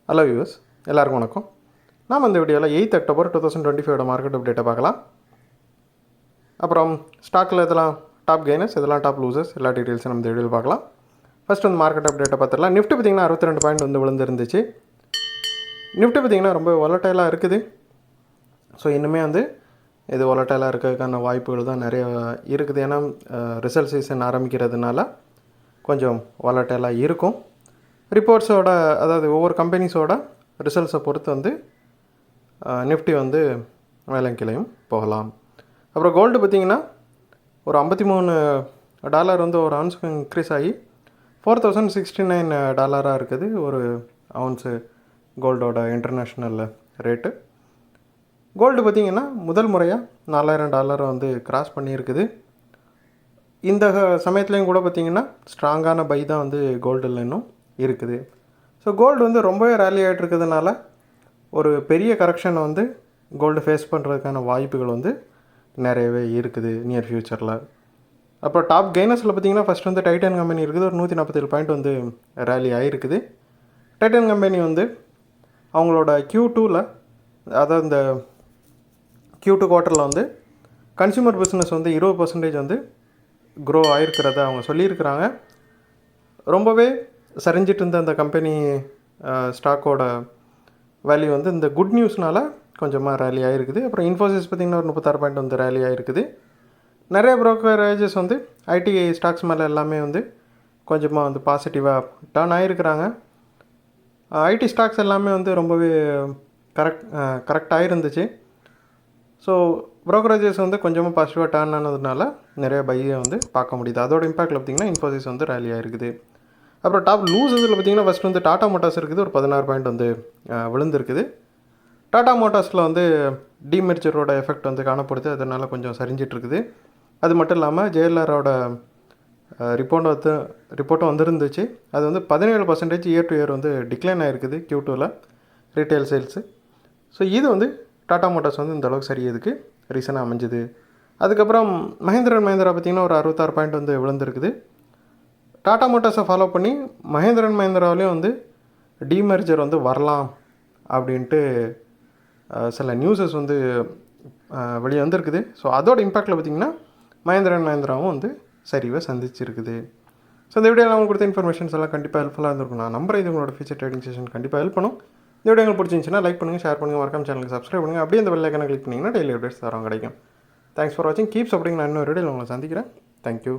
Hello viewers, எல்லாருக்கும் வணக்கம். நாம் இந்த வீடியோவில் 8 அக்டோபர் 2025 மார்க்கெட் அப்டேட்டை பார்க்கலாம். அப்புறம் ஸ்டாக்கில் இதெல்லாம் டாப் கெய்னர்ஸ், இதெல்லாம் டாப் லூசர்ஸ், எல்லா டீட்டெயில்ஸும் நம்ம இந்த வீடியோவில் பார்க்கலாம். ஃபஸ்ட் வந்து மார்க்கெட் அப்டேட்டை பார்த்துடலாம். நிஃப்டி பார்த்திங்கன்னா 62 பாயிண்ட் வந்து விழுந்துருந்துச்சு. நிஃப்டி பார்த்திங்கன்னா ரொம்ப வாலட்டைலாக இருக்குது. ஸோ இன்னுமே வந்து இது வாலட்டைலாக இருக்கிறதுக்கான வாய்ப்புகள் தான் நிறைய இருக்குது. ஏன்னா ரிசல்ட் சீசன் ஆரம்பிக்கிறதுனால கொஞ்சம் வாலட்டைலாக இருக்கும். ரிப்போர்ட்ஸோட, அதாவது ஒவ்வொரு கம்பெனிஸோட ரிசல்ட்ஸை பொறுத்து வந்து நிஃப்டி வந்து மேலும் கீழையும் போகலாம். அப்புறம் கோல்டு பார்த்திங்கன்னா ஒரு $53 வந்து ஒரு அவுன்ஸுக்கு இன்க்ரீஸ் ஆகி $4069 இருக்குது ஒரு அவுன்ஸு கோல்டோட இன்டர்நேஷ்னல் ரேட்டு. கோல்டு பார்த்திங்கன்னா முதல் முறையாக $4000 வந்து கிராஸ் பண்ணியிருக்குது. இந்த சமயத்துலேயும் கூட பார்த்திங்கன்னா ஸ்ட்ராங்கான பை தான் வந்து கோல்டில் இன்னும் இருக்குது. ஸோ கோல்டு வந்து ரொம்பவே ரேலி ஆகிட்டு இருக்கிறதுனால ஒரு பெரிய கரெக்ஷனை வந்து கோல்டு ஃபேஸ் பண்ணுறதுக்கான வாய்ப்புகள் வந்து நிறையவே இருக்குது நியர் ஃப்யூச்சரில். அப்புறம் டாப் கெய்னர்ஸில் பார்த்திங்கன்னா ஃபஸ்ட் வந்து டைட்டன் கம்பெனி இருக்குது. ஒரு 147 பாயிண்ட் வந்து ரேலி ஆகிருக்குது. டைட்டன் கம்பெனி வந்து அவங்களோட Q2ல், அதாவது இந்த Q2 குவார்ட்டரில் வந்து கன்சியூமர் பிஸ்னஸ் வந்து 20% வந்து க்ரோ ஆகிருக்கிறத அவங்க சொல்லியிருக்கிறாங்க. ரொம்பவே சரிஞ்சிட்டு இருந்த அந்த கம்பெனி ஸ்டாக்கோட வேல்யூ வந்து இந்த குட் நியூஸ்னால் கொஞ்சமாக ரேலி ஆகிருக்குது. அப்புறம் இன்ஃபோசிஸ் பார்த்திங்கன்னா ஒரு 36 பாயிண்ட் வந்து ரேலி ஆகிருக்குது. நிறைய ப்ரோக்கரேஜஸ் வந்து ஐடி ஸ்டாக்ஸ் மேலே எல்லாமே வந்து கொஞ்சமாக வந்து பாசிட்டிவாக டர்ன் ஆகிருக்கிறாங்க. ஐடி ஸ்டாக்ஸ் எல்லாமே வந்து ரொம்பவே கரெக்டாக இருந்துச்சு. ஸோ ப்ரோக்கரேஜஸ் வந்து கொஞ்சமாக பாசிட்டிவாக டர்ன் ஆனதுனால நிறைய பையை வந்து பார்க்க முடியுது. அதோட இம்பாக்டில் பார்த்திங்கன்னா இன்ஃபோசிஸ் வந்து ரேலி ஆகிருக்குது. அப்புறம் டாப் லூசஸில் பார்த்திங்கன்னா ஃபஸ்ட் வந்து டாடா மோட்டார்ஸ் இருக்குது. ஒரு 16 பாயிண்ட் வந்து விழுந்திருக்குது. டாடா மோட்டார்ஸில் வந்து டிமெர்ஜரோட எஃபெக்ட் வந்து காணப்படுது. அதனால் கொஞ்சம் சரிஞ்சிட்ருக்குது. அது மட்டும் இல்லாமல் ஜேஎல்ஆரோட ரிப்போர்ட்டும் வந்துருந்துச்சு. அது வந்து 17% இயர் டு இயர் வந்து டிக்ளைன் ஆகிருக்குது Q2ல் ரீட்டைல் சேல்ஸு. ஸோ இது வந்து டாடா மோட்டார்ஸ் வந்து இந்த அளவுக்கு சரியதுக்கு ரீசனாக அமைஞ்சுது. அதுக்கப்புறம் மஹேந்திரா பார்த்திங்கன்னா ஒரு 66 பாயிண்ட் வந்து விழுந்திருக்குது. டாடா மோட்டார்ஸை ஃபாலோ பண்ணி மஹேந்திராவிலையும் வந்து டிமெர்ஜர் வந்து வரலாம் அப்படின்ட்டு சில நியூஸஸ் வந்து வெளியே வந்திருக்குது. ஸோ அதோட இம்பாக்டில் பார்த்திங்கன்னா மஹேந்திராவும் வந்து சரிவாக சந்திச்சிருக்குது. ஸோ இந்த வீடியோவில் அவங்க கொடுத்த இன்ஃபர்மேஷன்ஸ் எல்லாம் கண்டிப்பாக ஹெல்ப்ஃபுல்லாக இருந்திருக்கும். நான் நம்புறேன் இது உங்களோட ஃபியூச்சர் ட்ரேடிங் செஷன் கண்டிப்பாக ஹெல்ப் பண்ணும். இந்த வீடியோ உங்களுக்கு பிடிச்சிருந்துச்சுன்னா லைக் பண்ணுங்கள், ஷேர் பண்ணுங்கள், மறக்காம சேனலுக்கு சப்ஸ்கிரைப் பண்ணுங்கள். அப்படியே இந்த பெல் ஐக்கானை கிளிக் பண்ணிங்கன்னா டெய்லி அப்டேட்ஸ் தரோம் கிடைக்கும். தேங்க்ஸ் ஃபார் வாட்சிங். Keep supporting. நான் இன்னொரு வீடியோவில் உங்களை சந்திக்கிறேன். தேங்க்யூ.